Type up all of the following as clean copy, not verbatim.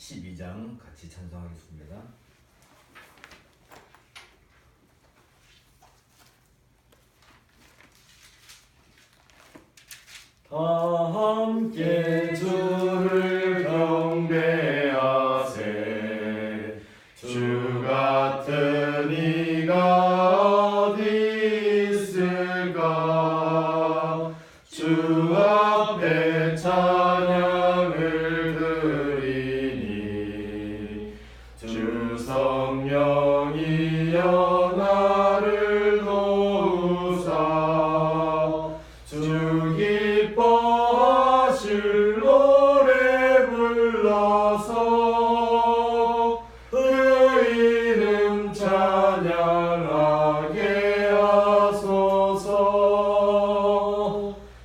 12장 같이 찬송하겠습니다. 다 함께 주를 경배하세. 주 같은 이가 어디 있을까. 주 앞에 찬양을 드리니 주 성령이여 나를 도우사. 주 기뻐하실 노래 불러서 그 이름 찬양하게 하소서.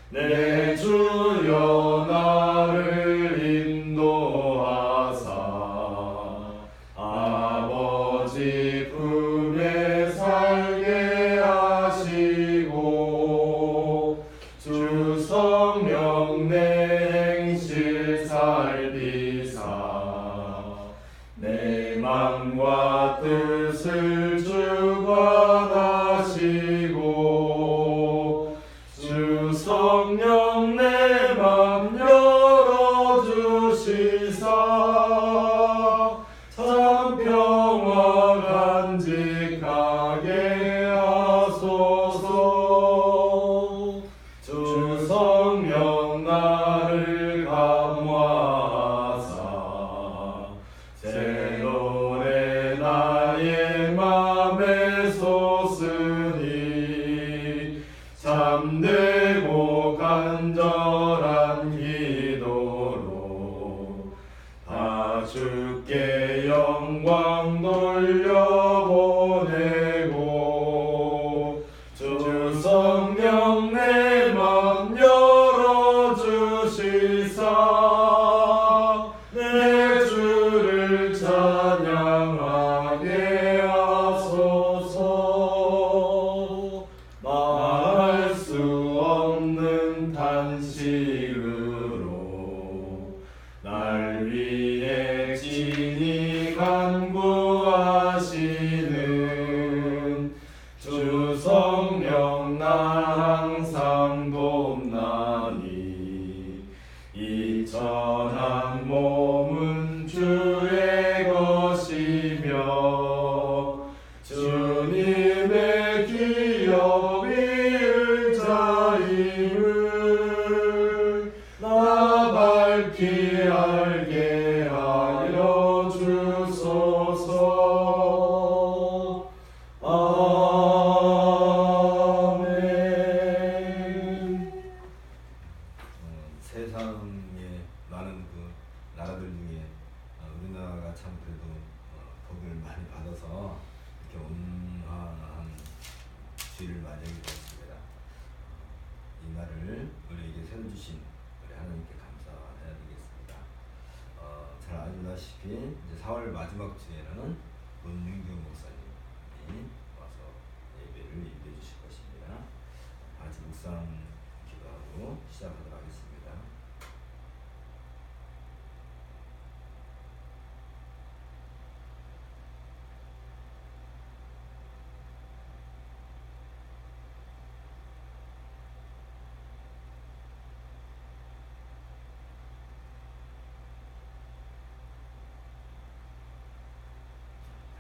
내 주여 나를 인도하사 아버지 품에 살게 하시고 주 성령 내 행실 살피사 내 맘과 뜻을 주 관하시고 주 성령 내 맘 열어주시사 참 평화 간직하게 하소서. 주 성령 나를 감화하사 새 노래 나의 맘에 솟으니 참되고 간절한 기도로 다 주께 영광 돌려보내고 주 성령 내 맘 열어주시사 내 주를 찬양하게 하소서. 말할 수 없는 탄식으로 날 위해 친히 간구하시는 주 성령 나 항상 돕나니 이 천한 몸은 주의 것이며 주님의 기업 이을 자임을 나 밝히 알게 하여 주소서. 아멘. 세상의 많은 그 나라들 중에 우리나라가 참 그래도 복을 많이 받아서 이렇게 온화한 주일을 맞이하게 되었습니다. 이 날을 우리에게 세워주신 우리 하나님께 감사해야 되겠습니다. 잘 아시다시피 이제 4월 마지막 주에는 문민규 목사님이 와서 예배를 인도해 주실 것입니다. 같이 묵상 기도하고 시작하도록 하겠습니다.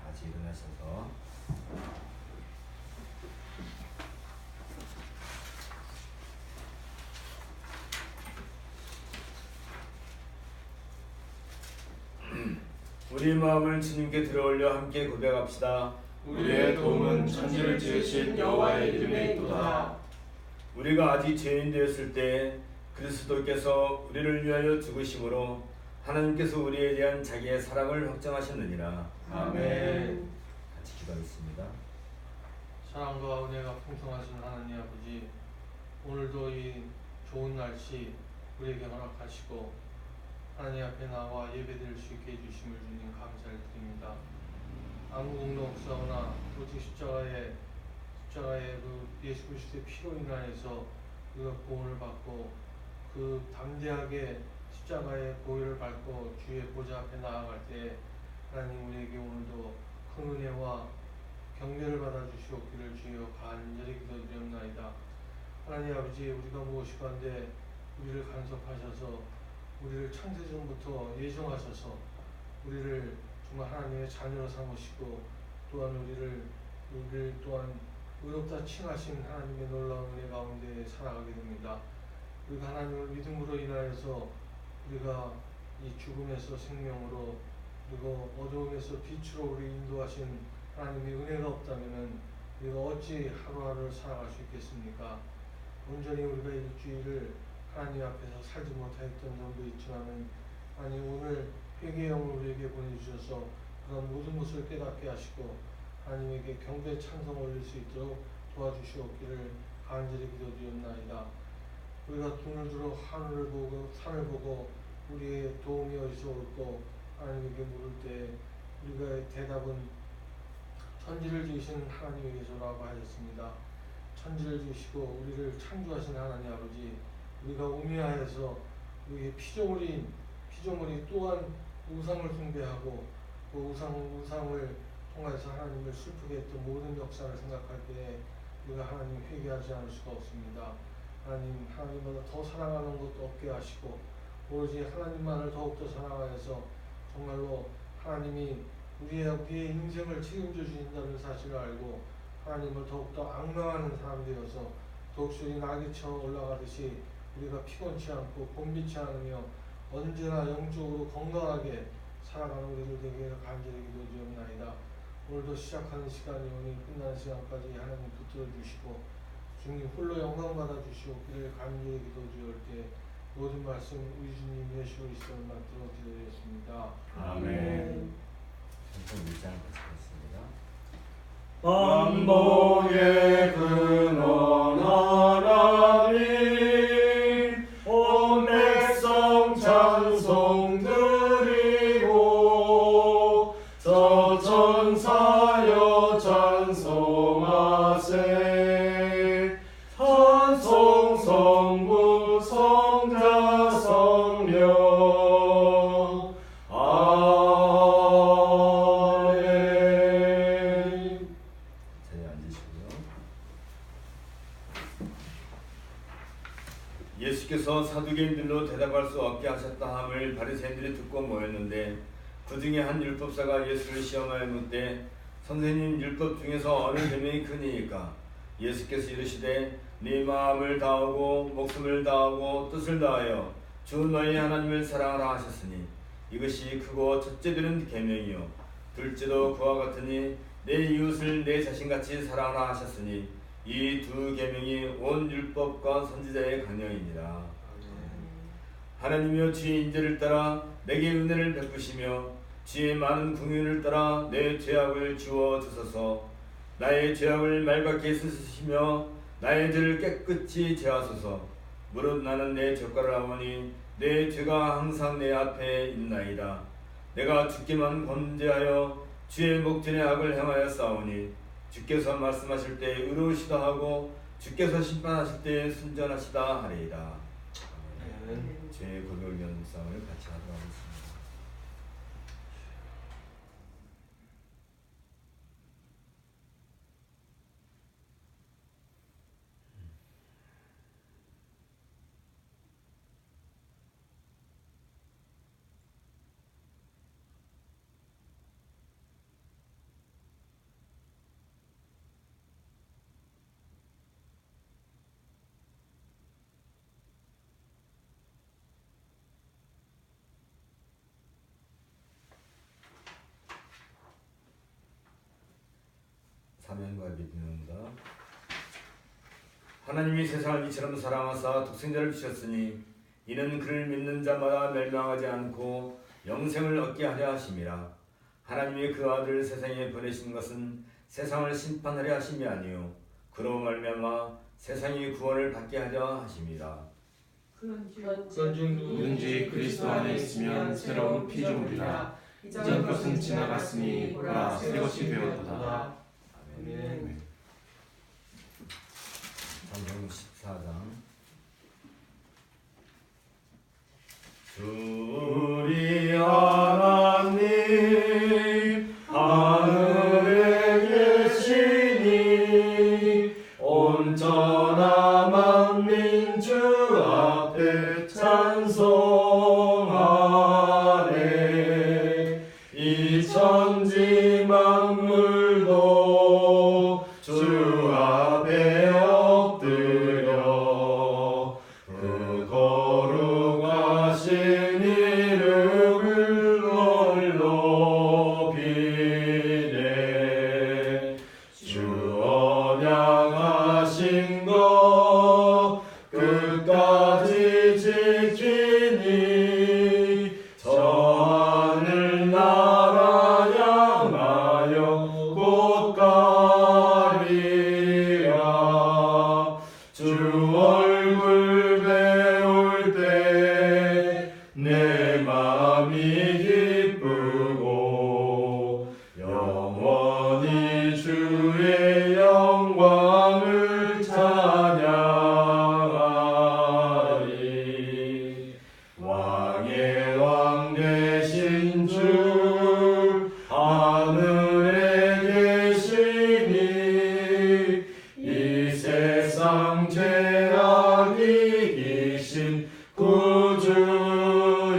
같이 일어나셔서 우리 마음을 주님께 들어올려 함께 고백합시다. 우리의 도움은 천지를 지으신 여호와의 이름에 있도다. 우리가 아직 죄인 되었을 때 그리스도께서 우리를 위하여 죽으심으로 하나님께서 우리에 대한 자기의 사랑을 확정하셨느니라. 아멘. 같이 기도하겠습니다. 사랑과 은혜가 풍성하신 하나님 아버지, 오늘도 이 좋은 날씨 우리에게 허락하시고 하나님 앞에 나와 예배드릴 수 있게 해주심을 주님 감사를 드립니다. 아무 공도 없사오나 오직 십자가의 그 예수 그리스도의 피로 인하여서 우리가 구원을 받고 그 담대하게 십자가의 보혈을 밟고 주의 보좌 앞에 나아갈 때 하나님 우리에게 오늘도 큰 은혜와 경배를 받아 주시옵기를 주여 간절히 기도드리옵나이다. 하나님 아버지, 우리가 무엇이건데 우리를 간섭하셔서 우리를 창세전부터 예정하셔서 우리를 정말 하나님의 자녀로 삼으시고 또한 우리를 또한 의롭다 칭하신 하나님의 놀라운 은혜 가운데 살아가게 됩니다. 우리가 하나님을 믿음으로 인하여서 우리가 이 죽음에서 생명으로 그리고 어두움에서 빛으로 우리 인도하신 하나님의 은혜가 없다면 우리가 어찌 하루하루를 살아갈 수 있겠습니까? 온전히 우리가 일주일을 하나님 앞에서 살지 못했던 점도 있지만 아니 오늘 회개의 영을 우리에게 보내주셔서 그런 모든 것을 깨닫게 하시고 하나님에게 경배 찬송 올릴 수 있도록 도와주시옵기를 간절히 기도드리옵나이다. 우리가 눈을 들어 하늘을 보고 산을 보고 우리의 도움이 어디서 올고 하나님에게 물을 때 우리가 대답은 천지를 지으신 하나님에게서라고 하셨습니다. 천지를 지으시고 우리를 창조하신 하나님 아버지, 우리가 우매하여서 우리의 피조물이 또한 우상을 숭배하고 그 우상을 통해서 하나님을 슬프게 했던 모든 역사를 생각할 때 우리가 하나님 회개하지 않을 수가 없습니다. 하나님보다 더 사랑하는 것도 없게 하시고 오로지 하나님만을 더욱더 사랑하여서 정말로 하나님이 우리의 인생을 책임져 주신다는 사실을 알고 하나님을 더욱더 앙망하는 사람 되어서 독수리 낙이쳐 올라가듯이 우리가 피곤치 않고 곤비치 않으며 언제나 영적으로 건강하게 살아가는 우리들 되게 간절히 기도드리옵나이다. 오늘도 시작하는 시간이 오늘 끝나는 시간까지 하나님 붙들어 주시고 주님 홀로 영광 받아 주시옵기를 간절히 기도드릴 때 모든 말씀 우리 주님 예수 그리스도를 만들어 드리겠습니다. 아멘. 전통 1장 같이 읽습니다. 만복의 근원 하나님 온 백성 찬송 드리고 저 천사여 찬송하세 찬송 성부 성자 성령 아멘. 자리에 앉으시고요. 예수께서 사두개인들로 대답할 수 없게 하셨다 함을 바리새인들이 듣고 모였는데 그 중에 한 율법사가 예수를 시험하여 묻되 선생님, 율법 중에서 어느 계명이 크니이까? 예수께서 이르시되 네 마음을 다하고 목숨을 다하고 뜻을 다하여 주 너희 하나님을 사랑하라 하셨으니 이것이 크고 첫째 되는 계명이요 둘째도 그와 같으니 내 이웃을 내 자신같이 사랑하라 하셨으니 이 두 계명이 온 율법과 선지자의 강령이니라. 하나님이여, 주의 인재를 따라 내게 은혜를 베푸시며 주의 많은 긍휼을 따라 내 죄악을 지워 주소서. 나의 죄악을 맑게 씻으시며 나의 죄를 깨끗이 제하소서. 무릇 나는 내 젓가를 하오니 내 죄가 항상 내 앞에 있나이다. 내가 주께만 범죄하여 주의 목전에 악을 행하여 싸우니 주께서 말씀하실 때 의로우시다 하고 주께서 심판하실 때 순전하시다 하리이다. 죄의 고백을 위한 묵상을 같이 하도록 하겠습니다. 사면과 믿음입니다. 하나님이 세상을 이처럼 사랑하사 독생자를 주셨으니 이는 그를 믿는 자마다 멸망하지 않고 영생을 얻게 하려 하심이라. 하나님이 그 아들을 세상에 보내신 것은 세상을 심판하려 하심이 아니요 그로 말미암아 세상이 구원을 받게 하려 하심이라. 그런즉 누군지 그리스도 안에 있으면 새로운 피조물이라 이전 것은 지나갔으니 보라 새 것이 되었도다. 아멘. 잠언 14장 우리 하나님 하늘에 계시니 온전한 만민 주 앞에 찬송하네. 이 천지 만물도 주 앞에 엎드려 그 거룩하신 이름을 높이네. 주 언약하신 것 끝까지 지키니 저 하늘 나라 향하여 곧 가리라. 주 얼굴 배울 때 내 마음이 기쁘고 영원히 주의 영광을 찬양하리. 왕의 왕 되신 주 하늘에 계시니 이 세상 죄악 이기신 구주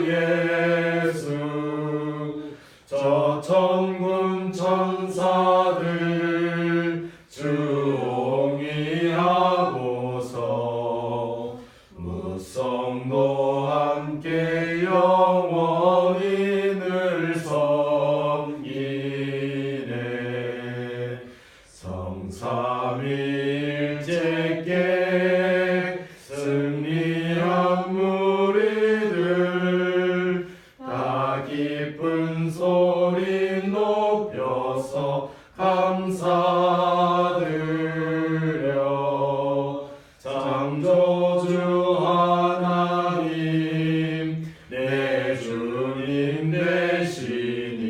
예수. 저 천군 천사들 주옹이하고서 무성도 함께 영원히 늘 섬기네. 성삼위일체께 승리한 무리들 다 기쁜 소리 높여서 감사드려. 창조주 하나님 내 주님 되시니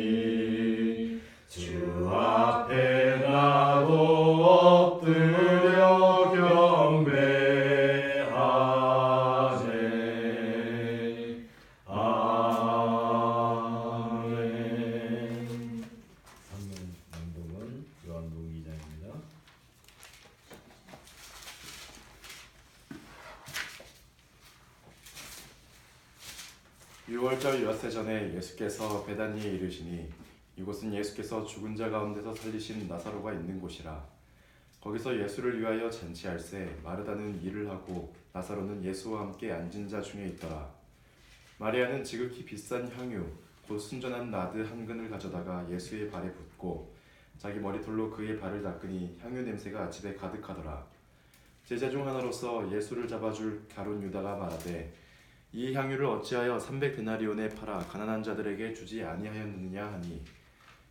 주 앞에 나도 엎드려 경배하네. 아멘. 3문 낭독은 요한복음 2장입니다. 유월절 엿새 전에 예수께서 베다니에 이르시니 이곳은 예수께서 죽은 자 가운데서 살리신 나사로가 있는 곳이라. 거기서 예수를 위하여 잔치할세 마르다는 일을 하고 나사로는 예수와 함께 앉은 자 중에 있더라. 마리아는 지극히 비싼 향유 곧 순전한 나드 한 근을 가져다가 예수의 발에 붓고 자기 머리털로 그의 발을 닦으니 향유 냄새가 집에 가득하더라. 제자 중 하나로서 예수를 잡아줄 가룟 유다가 말하되 이 향유를 어찌하여 300데나리온에 팔아 가난한 자들에게 주지 아니하였느냐 하니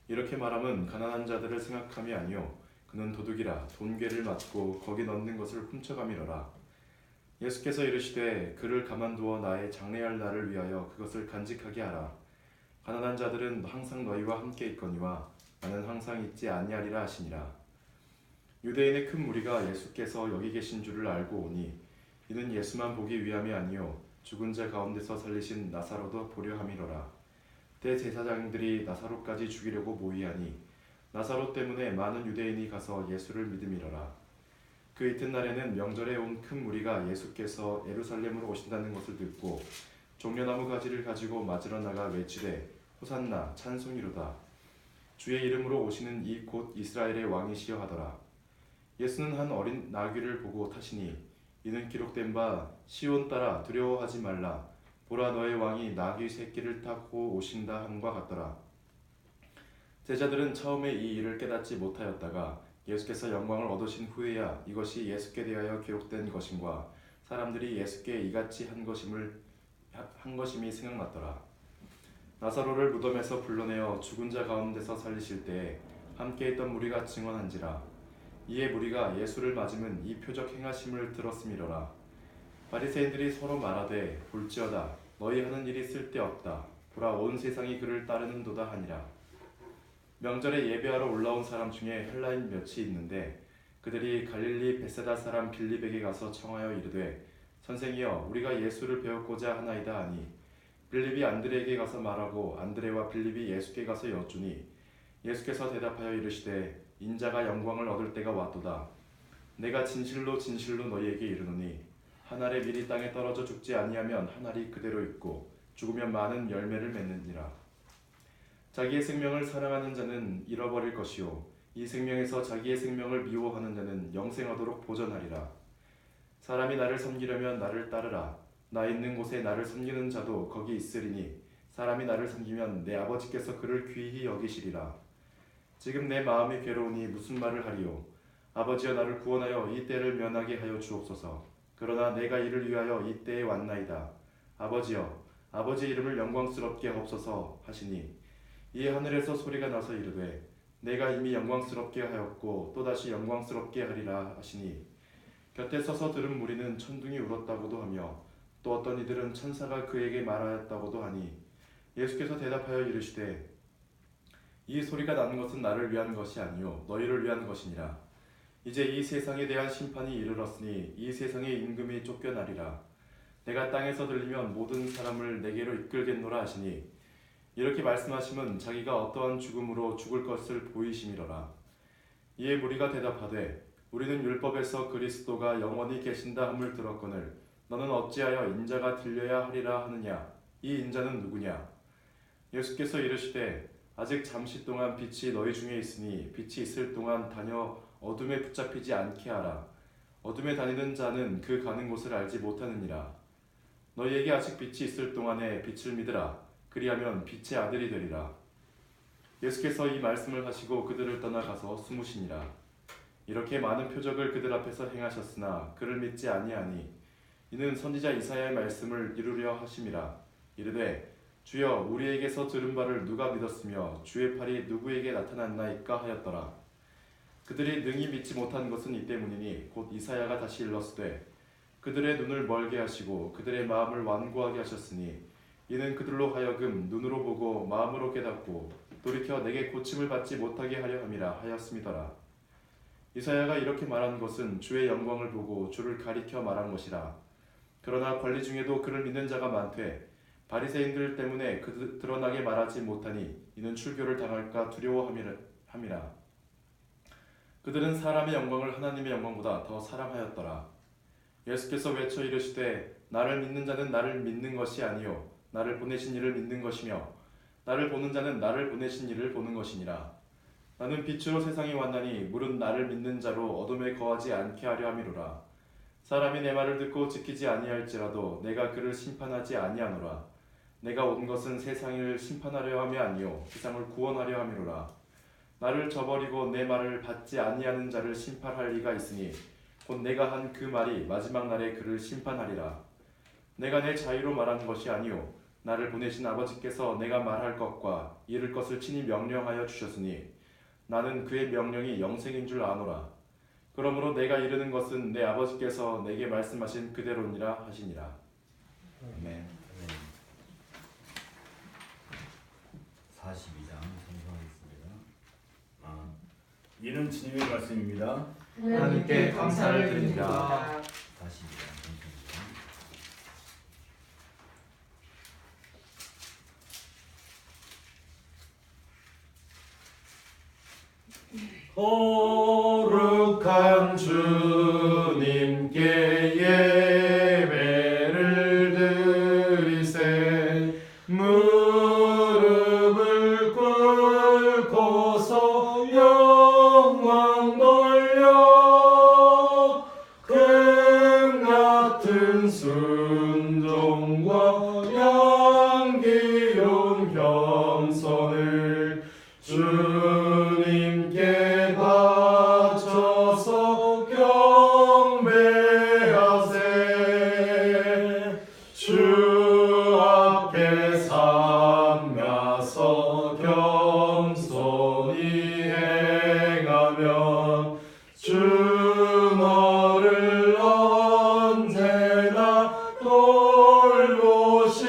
이렇게 말함은 가난한 자들을 생각함이 아니요 그는 도둑이라 돈괴를 맞고 거기 넣는 것을 훔쳐가미러라. 예수께서 이르시되 그를 가만두어 나의 장래할 날을 위하여 그것을 간직하게 하라. 가난한 자들은 항상 너희와 함께 있거니와 나는 항상 있지 아니하리라 하시니라. 유대인의 큰 무리가 예수께서 여기 계신 줄을 알고 오니 이는 예수만 보기 위함이 아니요 죽은 자 가운데서 살리신 나사로도 보려 함이로라. 대제사장들이 나사로까지 죽이려고 모의하니 나사로 때문에 많은 유대인이 가서 예수를 믿음이로라. 그 이튿날에는 명절에 온 큰 무리가 예수께서 예루살렘으로 오신다는 것을 듣고 종려나무 가지를 가지고 맞으러 나가 외치되 호산나 찬송이로다. 주의 이름으로 오시는 이 곧 이스라엘의 왕이시여 하더라. 예수는 한 어린 나귀를 보고 타시니 이는 기록된 바 시온 따라 두려워하지 말라. 보라 너의 왕이 나귀 새끼를 타고 오신다 함과 같더라. 제자들은 처음에 이 일을 깨닫지 못하였다가 예수께서 영광을 얻으신 후에야 이것이 예수께 대하여 기록된 것임과 사람들이 예수께 이같이 한 것임이 생각났더라. 나사로를 무덤에서 불러내어 죽은 자 가운데서 살리실 때에 함께 있던 무리가 증언한지라. 이에 무리가 예수를 맞으면 이 표적 행하심을 들었음이로라. 바리새인들이 서로 말하되 볼지어다 너희 하는 일이 쓸데없다. 보라 온 세상이 그를 따르는도다 하니라. 명절에 예배하러 올라온 사람 중에 헬라인 몇이 있는데 그들이 갈릴리 벳세다 사람 빌립에게 가서 청하여 이르되 선생이여 우리가 예수를 배웠고자 하나이다 하니 빌립이 안드레에게 가서 말하고 안드레와 빌립이 예수께 가서 여쭈니 예수께서 대답하여 이르시되 인자가 영광을 얻을 때가 왔도다. 내가 진실로 진실로 너희에게 이르노니 한 알의 밀이 땅에 떨어져 죽지 아니하면 한 알이 그대로 있고 죽으면 많은 열매를 맺느니라. 자기의 생명을 사랑하는 자는 잃어버릴 것이요 이 생명에서 자기의 생명을 미워하는 자는 영생하도록 보전하리라. 사람이 나를 섬기려면 나를 따르라. 나 있는 곳에 나를 섬기는 자도 거기 있으리니 사람이 나를 섬기면 내 아버지께서 그를 귀히 여기시리라. 지금 내 마음이 괴로우니 무슨 말을 하리요. 아버지여 나를 구원하여 이 때를 면하게 하여 주옵소서. 그러나 내가 이를 위하여 이 때에 왔나이다. 아버지여 아버지 이름을 영광스럽게 하옵소서 하시니 이에 하늘에서 소리가 나서 이르되 내가 이미 영광스럽게 하였고 또다시 영광스럽게 하리라 하시니 곁에 서서 들은 무리는 천둥이 울었다고도 하며 또 어떤 이들은 천사가 그에게 말하였다고도 하니 예수께서 대답하여 이르시되 이 소리가 나는 것은 나를 위한 것이 아니요 너희를 위한 것이니라. 이제 이 세상에 대한 심판이 이르렀으니 이 세상의 임금이 쫓겨나리라. 내가 땅에서 들리면 모든 사람을 내게로 이끌겠노라 하시니 이렇게 말씀하심은 자기가 어떠한 죽음으로 죽을 것을 보이심이로라. 이에 무리가 대답하되 우리는 율법에서 그리스도가 영원히 계신다 함을 들었거늘 너는 어찌하여 인자가 들려야 하리라 하느냐. 이 인자는 누구냐. 예수께서 이르시되 아직 잠시 동안 빛이 너희 중에 있으니 빛이 있을 동안 다녀 어둠에 붙잡히지 않게 하라. 어둠에 다니는 자는 그 가는 곳을 알지 못하느니라. 너희에게 아직 빛이 있을 동안에 빛을 믿으라. 그리하면 빛의 아들이 되리라. 예수께서 이 말씀을 하시고 그들을 떠나가서 숨으시니라. 이렇게 많은 표적을 그들 앞에서 행하셨으나 그를 믿지 아니하니 이는 선지자 이사야의 말씀을 이루려 하심이라. 이르되 주여 우리에게서 들은 바를 누가 믿었으며 주의 팔이 누구에게 나타났나이까 하였더라. 그들이 능히 믿지 못한 것은 이 때문이니 곧 이사야가 다시 일렀으되 그들의 눈을 멀게 하시고 그들의 마음을 완고하게 하셨으니 이는 그들로 하여금 눈으로 보고 마음으로 깨닫고 돌이켜 내게 고침을 받지 못하게 하려 함이라 하였음이더라. 이사야가 이렇게 말한 것은 주의 영광을 보고 주를 가리켜 말한 것이라. 그러나 관리 중에도 그를 믿는 자가 많되 바리새인들 때문에 드러나게 말하지 못하니 이는 출교를 당할까 두려워함이라. 그들은 사람의 영광을 하나님의 영광보다 더 사랑하였더라. 예수께서 외쳐 이르시되 나를 믿는 자는 나를 믿는 것이 아니요 나를 보내신 이를 믿는 것이며 나를 보는 자는 나를 보내신 이를 보는 것이니라. 나는 빛으로 세상에 왔나니 물은 나를 믿는 자로 어둠에 거하지 않게 하려 함이로라. 사람이 내 말을 듣고 지키지 아니할지라도 내가 그를 심판하지 아니하노라. 내가 온 것은 세상을 심판하려 함이 아니요 세상을 구원하려 함이로라. 나를 저버리고 내 말을 받지 아니하는 자를 심판할 이가 있으니 곧 내가 한 그 말이 마지막 날에 그를 심판하리라. 내가 내 자유로 말한 것이 아니요 나를 보내신 아버지께서 내가 말할 것과 이를 것을 친히 명령하여 주셨으니 나는 그의 명령이 영생인 줄 아노라. 그러므로 내가 이르는 것은 내 아버지께서 내게 말씀하신 그대로니라 하시니라. 아멘. 42장 성성하겠습니다. 이는 주님의 말씀입니다. 하나님께 감사를 드립니다. 42장 성성입니다. 거룩한 주님께 예배를 드리세 무릎을 꿇고서 영광 돌려 금같은 순종과 양기운 겸손을 주님께 바쳐서 경배하세. 주 앞에 삼가서 겸손히 행하면 주 너를 언제나 돌보시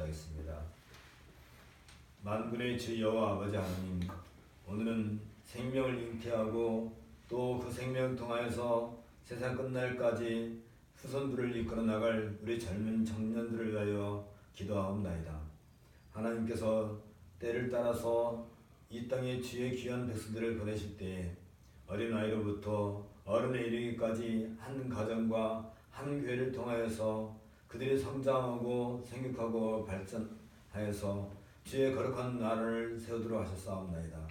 기도하겠습니다. 만군의 주 여호와 아버지 하나님, 오늘은 생명을 잉태하고 또 그 생명을 통하여서 세상 끝날까지 후손들을 이끌어 나갈 우리 젊은 청년들을 위하여 기도하옵나이다. 하나님께서 때를 따라서 이 땅에 주의 귀한 백성들을 보내실 때에 어린아이로부터 어른에 이르기까지 한 가정과 한 교회를 통하여서 그들이 성장하고 생육하고 발전하여서 주의 거룩한 나라를 세우도록 하셨사옵나이다.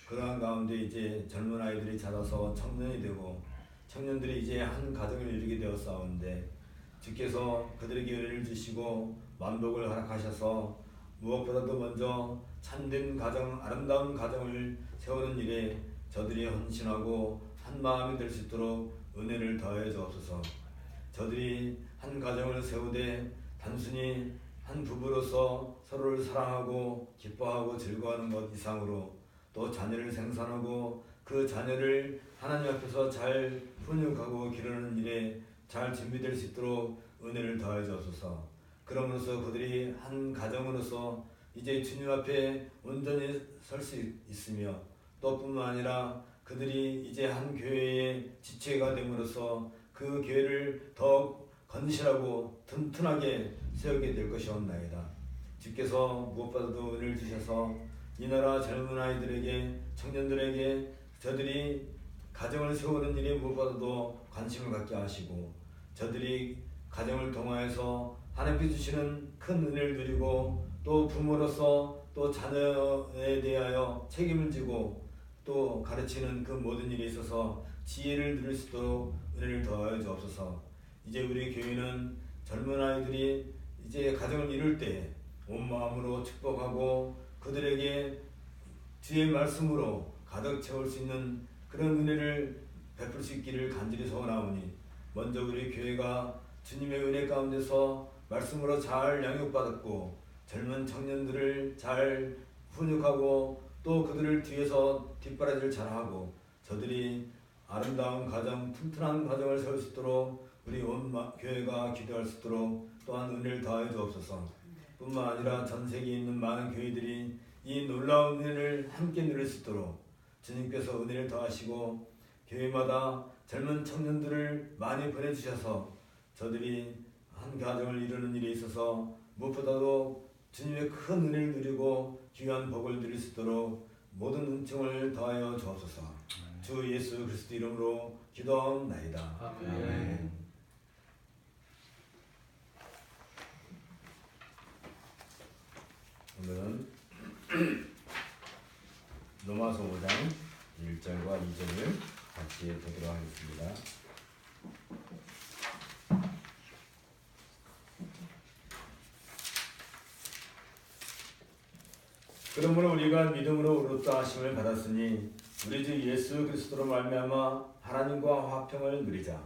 그러한 가운데 이제 젊은 아이들이 자라서 청년이 되고 청년들이 이제 한 가정을 이루게 되었사오는데 주께서 그들에게 은혜를 주시고 만복을 허락하셔서 무엇보다도 먼저 참된 가정, 아름다운 가정을 세우는 일에 저들이 헌신하고 한 마음이 될 수 있도록 은혜를 더해 주옵소서. 저들이 한 가정을 세우되 단순히 한 부부로서 서로를 사랑하고 기뻐하고 즐거워하는 것 이상으로 또 자녀를 생산하고 그 자녀를 하나님 앞에서 잘 훈육하고 기르는 일에 잘 준비될 수 있도록 은혜를 더해 주옵소서. 그러므로서 그들이 한 가정으로서 이제 주님 앞에 온전히 설 수 있으며 또 뿐만 아니라 그들이 이제 한 교회의 지체가 됨으로써 그 교회를 더 건실하고 튼튼하게 세우게 될 것이옵나이다. 주께서 무엇보다도 은혜를 주셔서 이 나라 젊은 아이들에게 청년들에게 저들이 가정을 세우는 일에 무엇보다도 관심을 갖게 하시고 저들이 가정을 통하여서 하나님께 주시는 큰 은혜를 누리고 또 부모로서 또 자녀에 대하여 책임을 지고 또 가르치는 그 모든 일에 있어서 지혜를 누릴 수 있도록 은혜를 더하여 주옵소서. 이제 우리 교회는 젊은 아이들이 이제 가정을 이룰 때 온 마음으로 축복하고 그들에게 주의 말씀으로 가득 채울 수 있는 그런 은혜를 베풀 수 있기를 간절히 소원하오니 먼저 우리 교회가 주님의 은혜 가운데서 말씀으로 잘 양육받았고 젊은 청년들을 잘 훈육하고 또 그들을 뒤에서 뒷바라지를 잘하고 저들이 아름다운 가정, 튼튼한 가정을 세울 수 있도록 우리 온 교회가 기도할 수 있도록 또한 은혜를 더하여 주옵소서. 뿐만 아니라 전 세계에 있는 많은 교회들이 이 놀라운 은혜를 함께 누릴 수 있도록 주님께서 은혜를 더하시고 교회마다 젊은 청년들을 많이 보내주셔서 저들이 한 가정을 이루는 일에 있어서 무엇보다도 주님의 큰 은혜를 누리고 귀한 복을 누릴 수 있도록 모든 은총을 더하여 주옵소서. 주 예수 그리스도 이름으로 기도하옵나이다. 아멘. 오늘은 로마서 5장 1절과 2절을 같이 보도록 하겠습니다. 그러므로 우리가 믿음으로 의롭다 하심을 받았으니 우리 주 예수 그리스도로 말미암아 하나님과 화평을 누리자.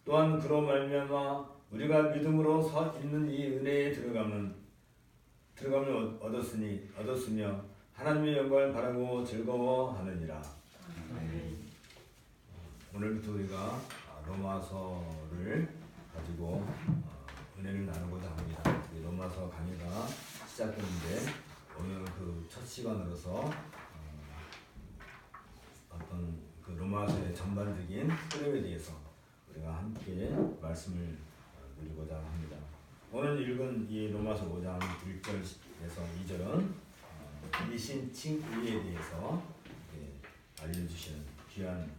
또한 그로 말미암아 우리가 믿음으로 서 있는 이 은혜에 들어감을 얻었으며 하나님의 영광을 바라고 즐거워하느니라. 오늘부터 우리가 로마서를 가지고 은혜를 나누고자 합니다. 로마서 강의가 시작됐는데 오늘 그 첫 시간으로서 어떤 그 로마서의 전반적인 흐름에 대해서 우리가 함께 말씀을 누리고자 합니다. 오늘 읽은 이 로마서 5장 1절에서 2절은 이신칭의에 대해서 알려주시는 귀한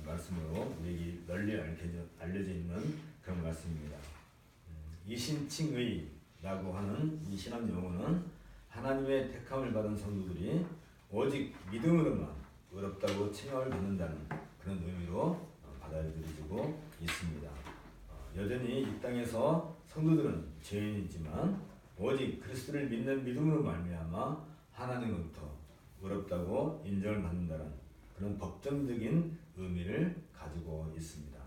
말씀으로 우리에게 널리 알려져 있는 그런 말씀입니다. 이신칭의라고 하는 이 신학 용어는 하나님의 택함을 받은 성도들이 오직 믿음으로만 의롭다고 칭함을 받는다는 그런 의미로 받아들여지고 있습니다. 여전히 이 땅에서 성도들은 죄인이지만 오직 그리스도를 믿는 믿음으로 말미암아 하나님으로부터 의롭다고 인정을 받는다는 그런 법정적인 의미를 가지고 있습니다.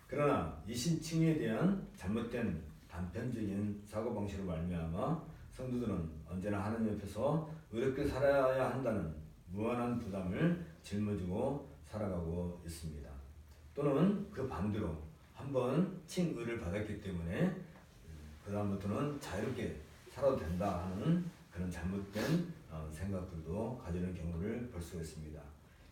그러나 이 신칭에 대한 잘못된 단편적인 사고방식으로 말미암아 성도들은 언제나 하나님 앞에서 의롭게 살아야 한다는 무한한 부담을 짊어지고 살아가고 있습니다. 또는 그 반대로 한번 칭의를 받았기 때문에 그 다음부터는 자유롭게 살아도 된다 하는 그런 잘못된 생각들도 가지는 경우를 볼 수가 있습니다.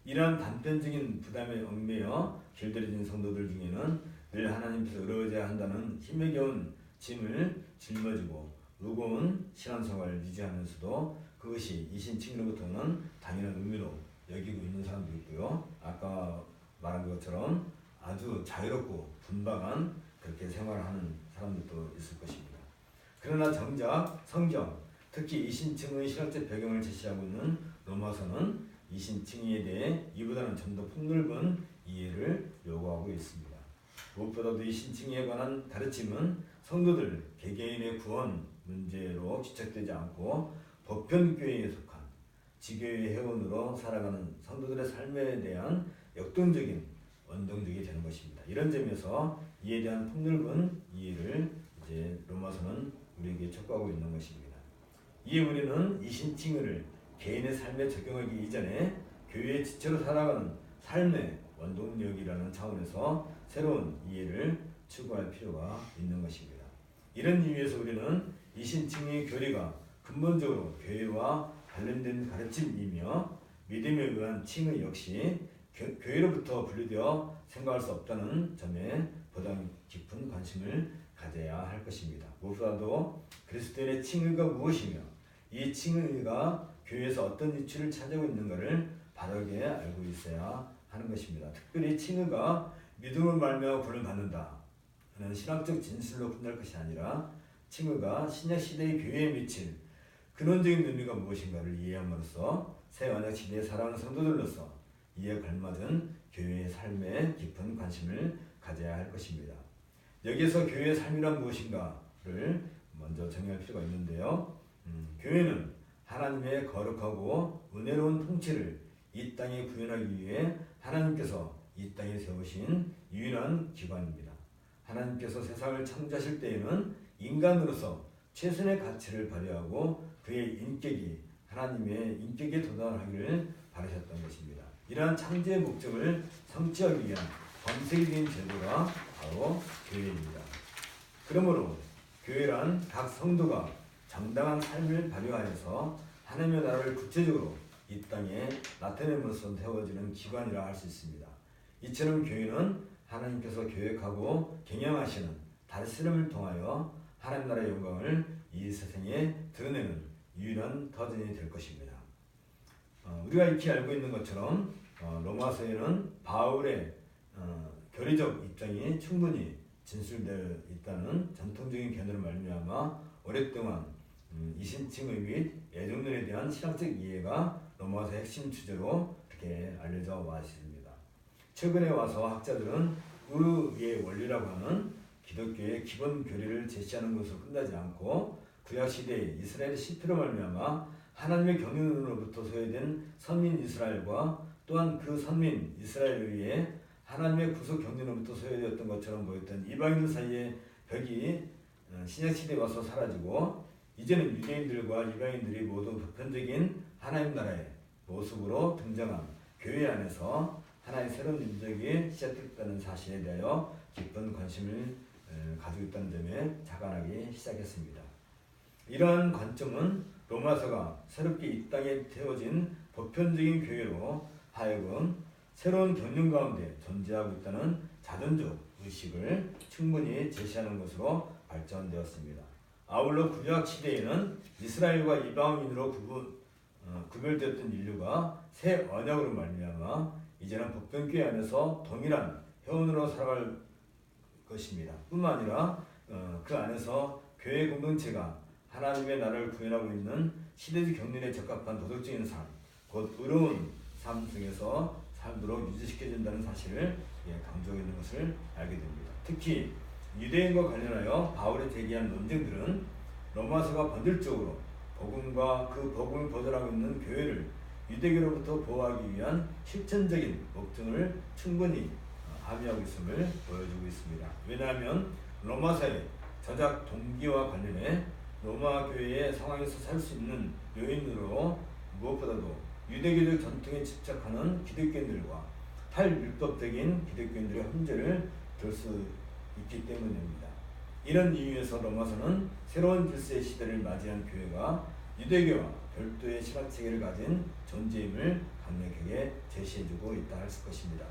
이러한 단편적인 부담에 얽매여 길들여진 성도들 중에는 늘 하나님께서 의뢰해야 한다는 힘에 겨운 짐을 짊어지고 무거운 신앙생활을 유지하면서도 그것이 이신칭으로부터는 당연한 의미로 여기고 있는 사람도 있고요. 아까 말한 것처럼 아주 자유롭고 분방한 그렇게 생활하는 사람들도 있을 것입니다. 그러나 정작 성경, 특히 이신칭의 신학적 배경을 제시하고 있는 로마서는 이신칭에 대해 이보다는 좀 더 폭넓은 이해를 요구하고 있습니다. 무엇보다도 이신칭에 관한 가르침은 성도들 개개인의 구원 문제로 집착되지 않고 보편교회에 속한 지교의 회원으로 살아가는 성도들의 삶에 대한 역동적인 원동력이 되는 것입니다. 이런 점에서 이에 대한 폭넓은 이해를 이제 로마서는 우리에게 촉구하고 있는 것입니다. 이에 우리는 이신칭의를 개인의 삶에 적용하기 이전에 교회의 지체로 살아가는 삶의 원동력이라는 차원에서 새로운 이해를 추구할 필요가 있는 것입니다. 이런 이유에서 우리는 이신칭의 교리가 근본적으로 교회와 관련된 가르침이며 믿음에 의한 칭의 역시 교회로부터 분리되어 생각할 수 없다는 점에 보다 깊은 관심을 가져야 할 것입니다. 무엇보다도 그리스도인의 칭의가 무엇이며 이 칭의가 교회에서 어떤 위치를 차지하고 있는가를 바르게 알고 있어야 하는 것입니다. 특별히 칭의가 믿음을 말미암아 구원을 받는다 하는 신학적 진술로 끝날 것이 아니라 칭의가 신약시대의 교회에 미칠 근원적인 의미가 무엇인가를 이해함으로써 새 언약시대에 살아가는 성도들로서 이에 걸맞은 교회의 삶에 깊은 관심을 가져야 할 것입니다. 여기에서 교회의 삶이란 무엇인가를 먼저 정의할 필요가 있는데요. 교회는 하나님의 거룩하고 은혜로운 통치를 이 땅에 구현하기 위해 하나님께서 이 땅에 세우신 유일한 기관입니다. 하나님께서 세상을 창조하실 때에는 인간으로서 최선의 가치를 발휘하고 그의 인격이 하나님의 인격에 도달하기를 바라셨던 것입니다. 이러한 창조의 목적을 성취하기 위한 범세계적인 제도가 바로 교회입니다. 그러므로 교회란 각 성도가 정당한 삶을 발휘하여서 하나님의 나라를 구체적으로 이 땅에 나타냄으로써 세워지는 기관이라 할 수 있습니다. 이처럼 교회는 하나님께서 계획하고 경영하시는 다스림을 통하여 하나님 나라의 영광을 이 세상에 드러내는 유일한 터전이 될 것입니다. 우리가 익히 알고 있는 것처럼 로마서에는 바울의 교리적 입장이 충분히 진술되어 있다는 전통적인 견해를 말미암아 오랫동안 이신칭의 및 예정론에 대한 신학적 이해가 로마서의 핵심 주제로 이렇게 알려져 왔습니다. 최근에 와서 학자들은 의의 원리라고 하는 기독교의 기본 교리를 제시하는 것으로 끝나지 않고 구약시대의 이스라엘의 실패로 말미암아 하나님의 경륜으로부터 소외된 선민 이스라엘과 또한 그 선민 이스라엘에 의해 하나님의 구속 경륜으로부터 소외되었던 것처럼 보였던 이방인들 사이의 벽이 신약시대에 와서 사라지고 이제는 유대인들과 이방인들이 모두 보편적인 하나님 나라의 모습으로 등장한 교회 안에서 하나의 새로운 민족이 시작됐다는 사실에 대하여 깊은 관심을 가지고 있다는 점에 자관하기 시작했습니다. 이러한 관점은 로마서가 새롭게 이 땅에 태워진 보편적인 교회로 하여금 새로운 경륜 가운데 존재하고 있다는 자존적 의식을 충분히 제시하는 것으로 발전되었습니다. 아울러 구약 시대에는 이스라엘과 이방인으로 구별되었던 인류가 새 언약으로 말미암아 이제는 보편교회 안에서 동일한 회원으로 살아갈 것입니다. 뿐만 아니라 그 안에서 교회 공동체가 하나님의 나라를 구현하고 있는 시대적 경륜에 적합한 도덕적인 삶, 곧 의로운 삶 속에서 삶으로 유지시켜준다는 사실을 강조하고 있는 것을 알게 됩니다. 특히 유대인과 관련하여 바울이 제기한 논쟁들은 로마서가 본질적으로 복음과 그 복음을 보존하고 있는 교회를 유대교로부터 보호하기 위한 실천적인 목적을 충분히 함의하고 있음을 보여주고 있습니다. 왜냐하면 로마서의 저작 동기와 관련해 로마 교회의 상황에서 살 수 있는 요인으로 무엇보다도 유대교적 전통에 집착하는 기독교인들과 탈율법적인 기독교인들의 혼재를 들 수 있기 때문입니다. 이런 이유에서 로마서는 새로운 질서의 시대를 맞이한 교회가 유대교와 별도의 신학체계를 가진 존재임을 강력하게 제시해주고 있다 할 것입니다.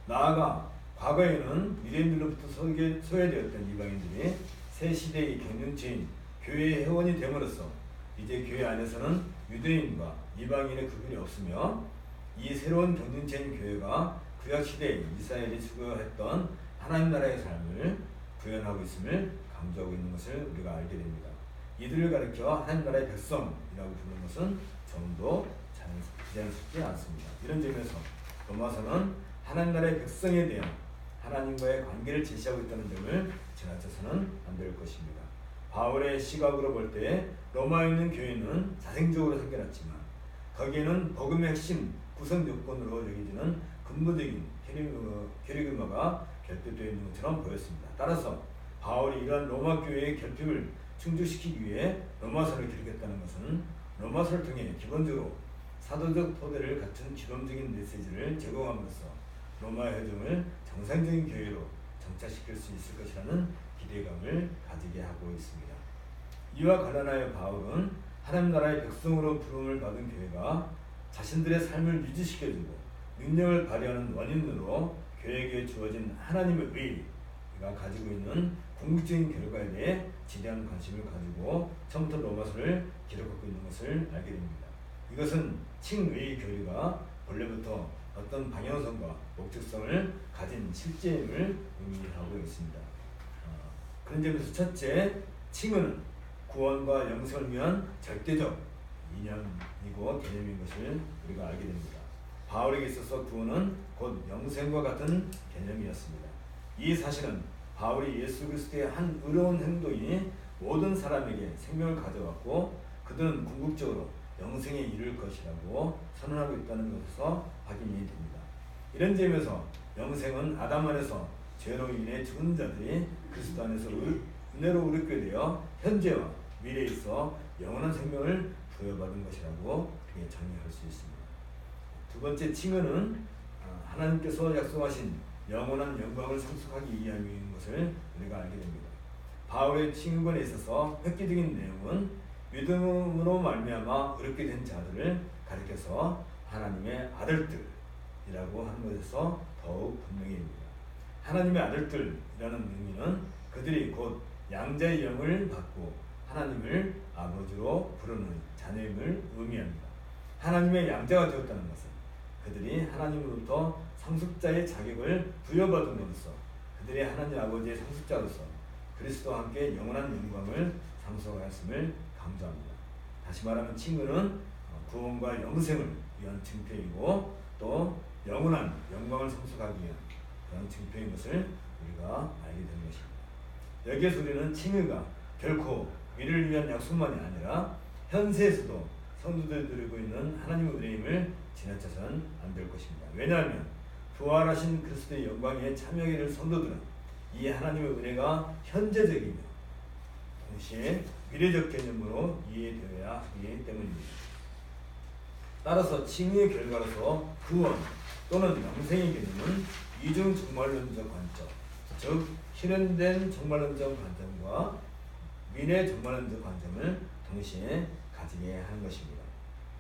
나아가 과거에는 유대인들로부터 소외되었던 이방인들이 새 시대의 경륜체인 교회의 회원이 됨으로써 이제 교회 안에서는 유대인과 이방인의 구분이 없으며 이 새로운 경륜체인 교회가 구약시대에 이스라엘이 추구했던 하나님 나라의 삶을 구현하고 있음을 강조하고 있는 것을 우리가 알게 됩니다. 이들을 가리켜 하나님 나라의 백성이라고 부르는 것은 전도 자연스럽지 않습니다. 이런 점에서 로마서는 하나님 나라의 백성에 대한 하나님과의 관계를 제시하고 있다는 점을 지나쳐서는 안 될 것입니다. 바울의 시각으로 볼 때 로마에 있는 교회는 자생적으로 생겨났지만 거기에는 복음의 핵심 구성 요건으로 여겨지는 근본적인 캐리그마가 결핍되어 있는 것처럼 보였습니다. 따라서 바울이 이러한 로마 교회의 결핍을 충족시키기 위해 로마서를 기록했다는 것은 로마서를 통해 기본적으로 사도적 토대를 갖춘 기본적인 메시지를 제공함으로써 로마 회중을 정상적인 교회로 정착시킬 수 있을 것이라는 기대감을 가지게 하고 있습니다. 이와 관련하여 바울은 하나님 나라의 백성으로 부름을 받은 교회가 자신들의 삶을 유지시켜주고 능력을 발휘하는 원인으로 교회에게 주어진 하나님의 의가 가지고 있는 궁극적인 결과에 대해 지대한 관심을 가지고 처음부터 로마서를 기록하고 있는 것을 알게 됩니다. 이것은 칭의 교리가 본래부터 어떤 방향성과 목적성을 가진 실제임을 의미하고 있습니다. 그런 점에서 첫째, 칭의는 구원과 영생을 위한 절대적 이념이고 개념인 것을 우리가 알게 됩니다. 바울에게 있어서 구원은 곧 영생과 같은 개념이었습니다. 이 사실은 바울이 예수 그리스도의 한 의로운 행동이 모든 사람에게 생명을 가져왔고 그들은 궁극적으로 영생에 이를 것이라고 선언하고 있다는 것에서 확인이 됩니다. 이런 점에서 영생은 아담 안에서 죄로 인해 죽은 자들이 그리스도 안에서 은혜로 의롭게 되어 현재와 미래에 있어 영원한 생명을 부여받은 것이라고 정의할 수 있습니다. 두 번째, 칭의는 하나님께서 약속하신 영원한 영광을 상속하기 위함인 것을 우리가 알게 됩니다. 바울의 칭의권에 있어서 획기적인 내용은 믿음으로 말미암아 의롭게 된 자들을 가리켜서 하나님의 아들들이라고 하는 것에서 더욱 분명해집니다. 하나님의 아들들이라는 의미는 그들이 곧 양자의 영을 받고 하나님을 아버지로 부르는 자녀임을 의미합니다. 하나님의 양자가 되었다는 것은 그들이 하나님으로부터 상속자의 자격을 부여받음으로써 그들이 하나님 아버지의 상속자로서 그리스도와 함께 영원한 영광을 상속하였음을 강조합니다. 다시 말하면 칭의는 구원과 영생을 위한 증표이고 또 영원한 영광을 상속하기 위한 그런 증표인 것을 우리가 알게 되는 것입니다. 여기에서 우리는 칭의가 결코 미래를 위한 약속만이 아니라 현세에서도 성도들이 누리고 있는 하나님의 은혜임을 지나쳐서는 안 될 것입니다. 왜냐하면 부활하신 그리스도의 영광에 참여하게 될 성도들은 이 하나님의 은혜가 현재적이며 동시에 미래적 개념으로 이해되어야 하기 때문입니다. 따라서 칭의의 결과로서 구원 또는 영생의 개념은 이중 정말론적 관점, 즉 실현된 정말론적 관점과 미래 정말론적 관점을 동시에 가지게 하는 것입니다.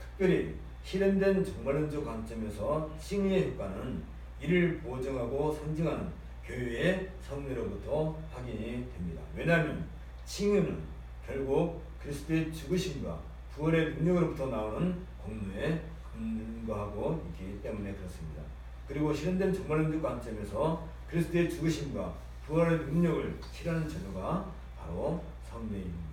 특별히 실현된 정말론적 관점에서 칭의의 효과는 이를 보증하고 상징하는 교회의 성례로부터 확인이 됩니다. 왜냐하면 칭의는 결국 그리스도의 죽으심과 부활의 능력으로부터 나오는 공로에 근거하고 있기 때문에 그렇습니다. 그리고 실현된 정말론적 관점에서 그리스도의 죽으심과 부활의 능력을 실현하는 제도가 바로 성례입니다.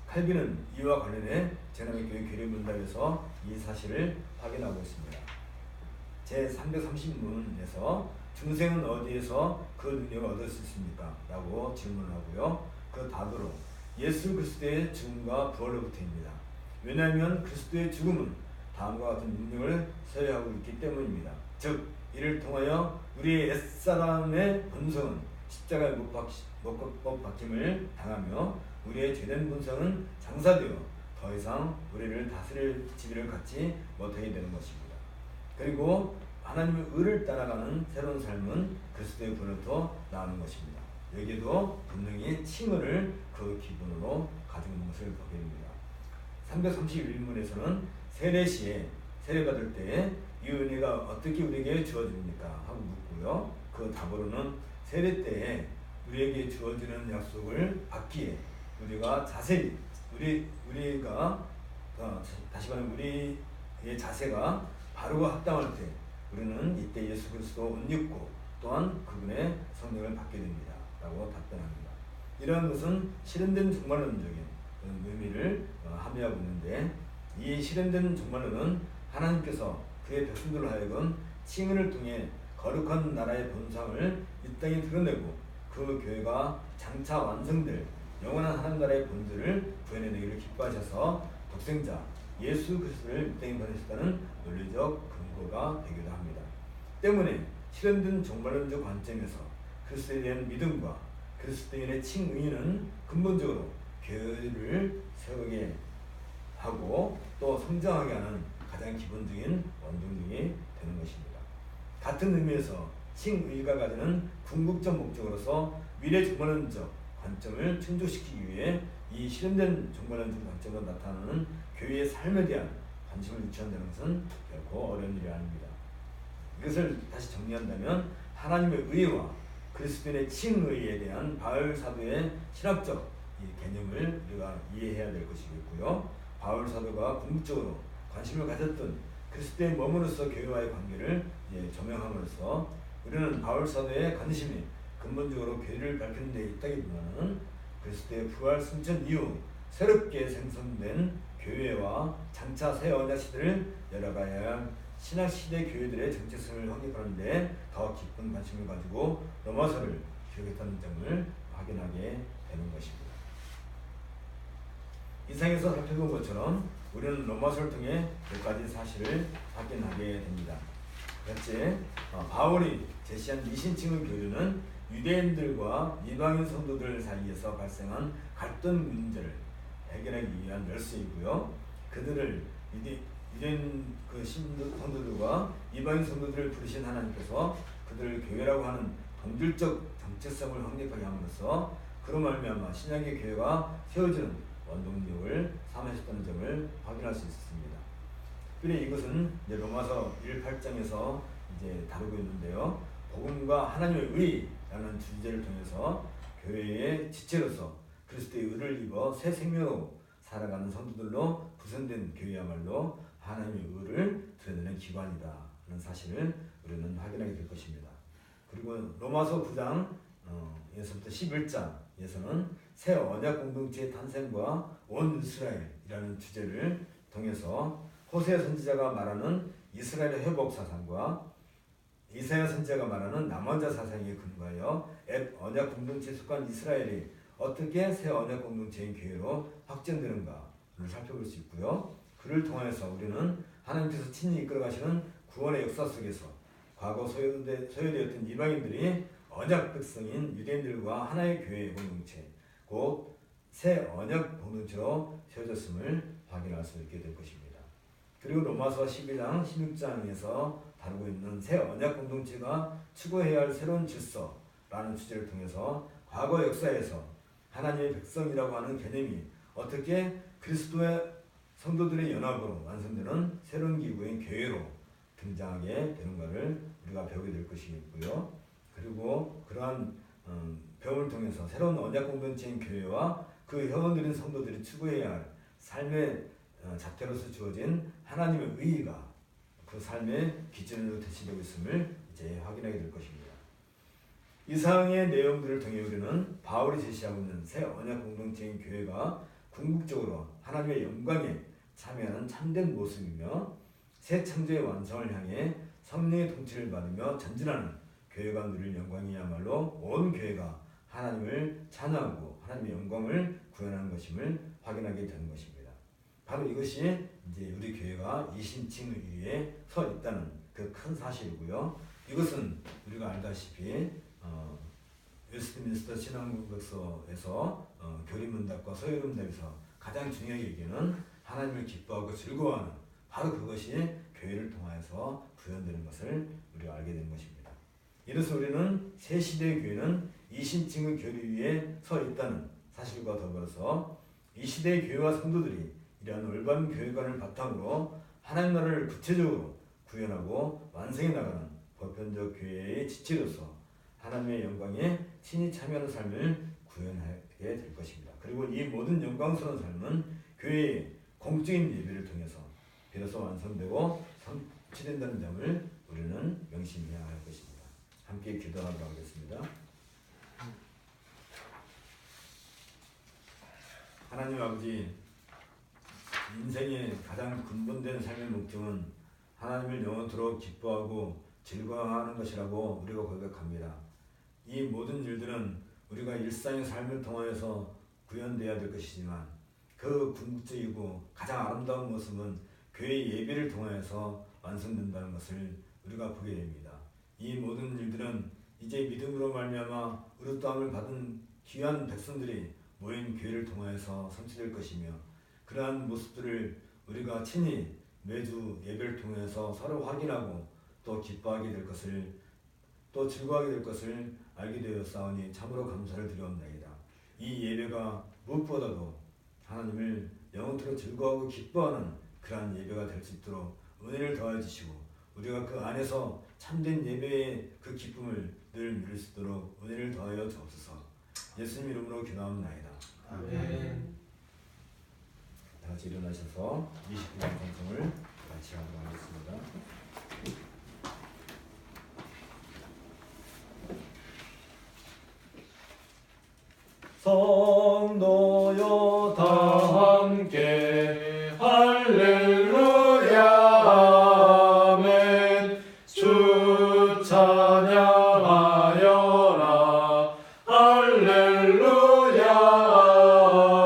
칼빈은 이와 관련해 제나의 교회 교리문답에서 이 사실을 확인하고 있습니다. 제330문에서 중생은 어디에서 그 능력을 얻을 수 있습니까? 라고 질문하고요. 그 답으로 예수 그리스도의 죽음과 부활로부터입니다. 왜냐하면 그리스도의 죽음은 다음과 같은 능력을 소유하고 있기 때문입니다. 즉 이를 통하여 우리의 옛사람의 본성은 십자가에 못 박힘을 당하며 우리의 죄된 본성은 장사되어 더 이상 우리를 다스릴 지위를 갖지 못하게 되는 것입니다. 그리고 하나님의 의를 따라가는 새로운 삶은 그리스도의 분으로부터 나오는 것입니다. 여기에도 분명히 칭의를 그 기본으로 가지고 있는 것을 보게 됩니다. 331문에서는 세례 시에 세례받을 때 이 은혜가 어떻게 우리에게 주어집니까? 하고 묻고요. 그 답으로는 세례 때에 우리에게 주어지는 약속을 받기에 우리가 자세히 우리가 다시 말하면 우리의 자세가 바르고 합당할 때 우리는 이때 예수 그리스도 옷 입고 또한 그분의 성령을 받게 됩니다. 라고 답변합니다. 이러한 것은 실현된 종말론적인 의미를 함의하고 있는데 이 실현된 종말론은 하나님께서 그의 백성들로 하여금 칭의를 통해 거룩한 나라의 본상을 이 땅에 드러내고 그 교회가 장차 완성될 영원한 하나님 나라의 본질을 구해내기를 기뻐하셔서 독생자 예수 그리스도를 이 땅에 보내셨다는 논리적 근거가 되기도 합니다. 때문에 실현된 종말론적 관점에서 그리스도에 대한 믿음과 그리스도인의 칭의는 근본적으로 교회를 세우게 하고 또 성장하게 하는 가장 기본적인 원동력이 되는 것입니다. 같은 의미에서 칭의가 가지는 궁극적 목적으로서 미래 종말론적 관점을 충족시키기 위해 이 실현된 종말론적 관점으로 나타나는 교회의 삶에 대한 관심을 유치한다는 것은 결코 어려운 일이 아닙니다. 이것을 다시 정리한다면 하나님의 의와 그리스도인의 칭의에 대한 바울 사도의 신학적 개념을 우리가 이해해야 될 것이겠고요. 바울 사도가 궁극적으로 관심을 가졌던 그리스도의 몸으로서 교회와의 관계를 조명함으로써 우리는 바울 사도의 관심이 근본적으로 교회를 밝히는 데 있다기보다는 그리스도의 부활 승천 이후 새롭게 생성된 교회와 장차 새 언약 시대를 열어가야 할 신약 시대 교회들의 정체성을 확립하는 데 더 깊은 관심을 가지고 로마서를 기록했다는 점을 확인하게 되는 것입니다. 이상에서 살펴본 것처럼 우리는 로마서를 통해 몇 가지 사실을 확인하게 됩니다. 첫째, 바울이 제시한 이신칭의 교류는 유대인들과 이방인 성도들 사이에서 발생한 갈등 문제를 해결하기 위한 열쇠이고요. 그들을 유대인 성도들과 이방인 성도들을 부르신 하나님께서 그들을 교회라고 하는 본질적 정체성을 확립하게 함으로써 그로 말미암아 신약의 교회가 세워지는 원동력을 삼으셨다는 점을 확인할 수 있습니다. 특별히 이것은 이제 로마서 1:8장에서 이제 다루고 있는데요. 복음과 하나님의 의라는 주제를 통해서 교회의 지체로서 그리스도의 의를 입어 새 생명으로 살아가는 성도들로 구성된 교회야말로 하나님의 의를 드러내는 기관이다라는 사실을 우리는 확인하게 될 것입니다. 그리고 로마서 9장에서부터 11장에서는 새 언약 공동체의 탄생과 온 이스라엘이라는 주제를 통해서 호세아 선지자가 말하는 이스라엘의 회복 사상과 이사야 선지자가 말하는 남원자 사상에 근거하여 옛 언약 공동체에 속한 이스라엘이 어떻게 새 언약 공동체인 교회로 확전되는가를 살펴볼 수 있고요. 그를 통해서 우리는 하나님께서 친히 이끌어가시는 구원의 역사 속에서 과거 소외되었던 이방인들이 언약 백성인 유대인들과 하나의 교회의 공동체, 곧 새 언약 공동체로 세워졌음을 확인할 수 있게 될 것입니다. 그리고 로마서 12장, 16장에서 다루고 있는 새 언약 공동체가 추구해야 할 새로운 질서라는 주제를 통해서 과거 역사에서 하나님의 백성이라고 하는 개념이 어떻게 그리스도의 성도들의 연합으로 완성되는 새로운 기구인 교회로 등장하게 되는가를 우리가 배우게 될 것이겠고요. 그리고 그러한 배움을 통해서 새로운 언약 공동체인 교회와 그 회원들인 성도들이 추구해야 할 삶의 잣대로서 주어진 하나님의 의의가 그 삶의 기준으로 대신되고 있음을 이제 확인하게 될 것입니다. 이상의 내용들을 통해 우리는 바울이 제시하고 있는 새 언약 공동체인 교회가 궁극적으로 하나님의 영광에 참여하는 참된 모습이며 새 창조의 완성을 향해 성령의 통치를 받으며 전진하는 교회가 누릴 영광이야말로 온 교회가 하나님을 찬양하고 하나님의 영광을 구현하는 것임을 확인하게 되는 것입니다. 바로 이것이 이제 우리 교회가 이신칭의 위에 서 있다는 그 큰 사실이고요. 이것은 우리가 알다시피 웨스트민스터 신앙국서에서 교리문답과 서열문답에서 가장 중요하게 여기는 하나님을 기뻐하고 즐거워하는 바로 그것이 교회를 통하여서 구현되는 것을 우리가 알게 된 것입니다. 이로써 우리는 새 시대의 교회는 이 신층의 교리 위에 서 있다는 사실과 더불어서 이 시대의 교회와 성도들이 이러한 올바른 교회관을 바탕으로 하나님 나라를 구체적으로 구현하고 완성해 나가는 보편적 교회의 지체로서 하나님의 영광에 친히 참여하는 삶을 구현하게 될 것입니다. 그리고 이 모든 영광스러운 삶은 교회의 공적인 예배를 통해서 비로소 완성되고 성취된다는 점을 우리는 명심해야 할 것입니다. 함께 기도하도록 하겠습니다. 하나님 아버지, 인생의 가장 근본된 삶의 목적은 하나님을 영원토록 기뻐하고 즐거워하는 것이라고 우리가 고백합니다. 이 모든 일들은 우리가 일상의 삶을 통하여서 구현되어야 될 것이지만 그 궁극적이고 가장 아름다운 모습은 교회의 예배를 통하여서 완성된다는 것을 우리가 보게 됩니다. 이 모든 일들은 이제 믿음으로 말미암아 의롭다함을 받은 귀한 백성들이 모인 교회를 통하여서 성취될 것이며 그러한 모습들을 우리가 친히 매주 예배를 통해서 서로 확인하고 또 기뻐하게 될 것을 또 즐거워하게 될 것을 알게 되었사오니 참으로 감사를 드리옵나이다. 이 예배가 무엇보다도 하나님을 영원토록 즐거워하고 기뻐하는 그러한 예배가 될 수 있도록 은혜를 더하여 주시고 우리가 그 안에서 참된 예배의 그 기쁨을 늘 누릴 수 있도록 은혜를 더하여 주옵소서. 예수님 이름으로 기도합나이다. 아멘. 다 같이 일어나셔서 29번 찬송을 같이 하도록 하겠습니다. 성도여 다 함께 할렐루야 아멘. 주 찬양하여라 할렐루야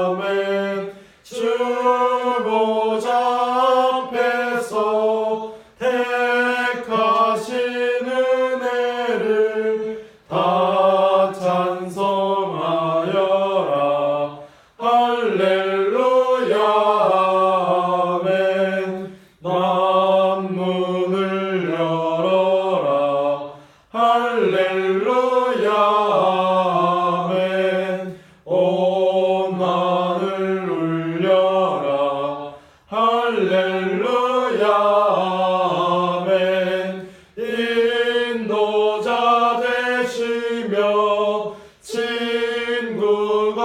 아멘. 주 보좌 앞에서 택하신 은혜를 다 찬송하여라 할렐루야 아멘. 만문을 열어라 할렐루야 아멘. 온 하늘 울려라 할렐루야 아멘. 인도자 되시며 친구가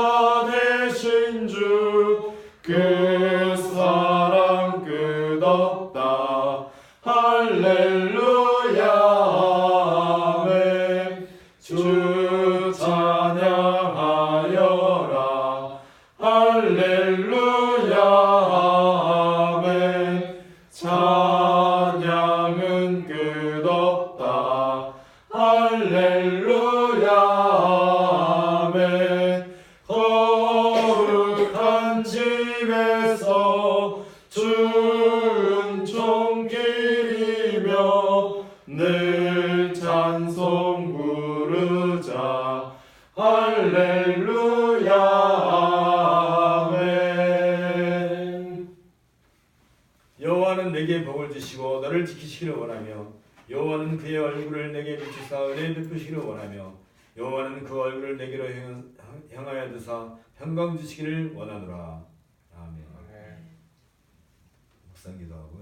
되신 주 그 사랑 끝없다 할렐루야 아멘. 주 찬양하여라 할렐루야 아멘. 찬양은 끝없다 할렐루야 아멘. 거룩한 집에서 주은총 기리며 늘 찬송 부르자 할렐루야 아멘. 여호와는 내게 복을 주시고 너를 지키시기를 원하며 여호와는 그의 얼굴을 내게 비추사 은혜 베푸시기를 원하며 여호와는 그 얼굴을 내게로 향하여 드사 평강 주시기를 원하노라. 아멘. 묵상 기도하고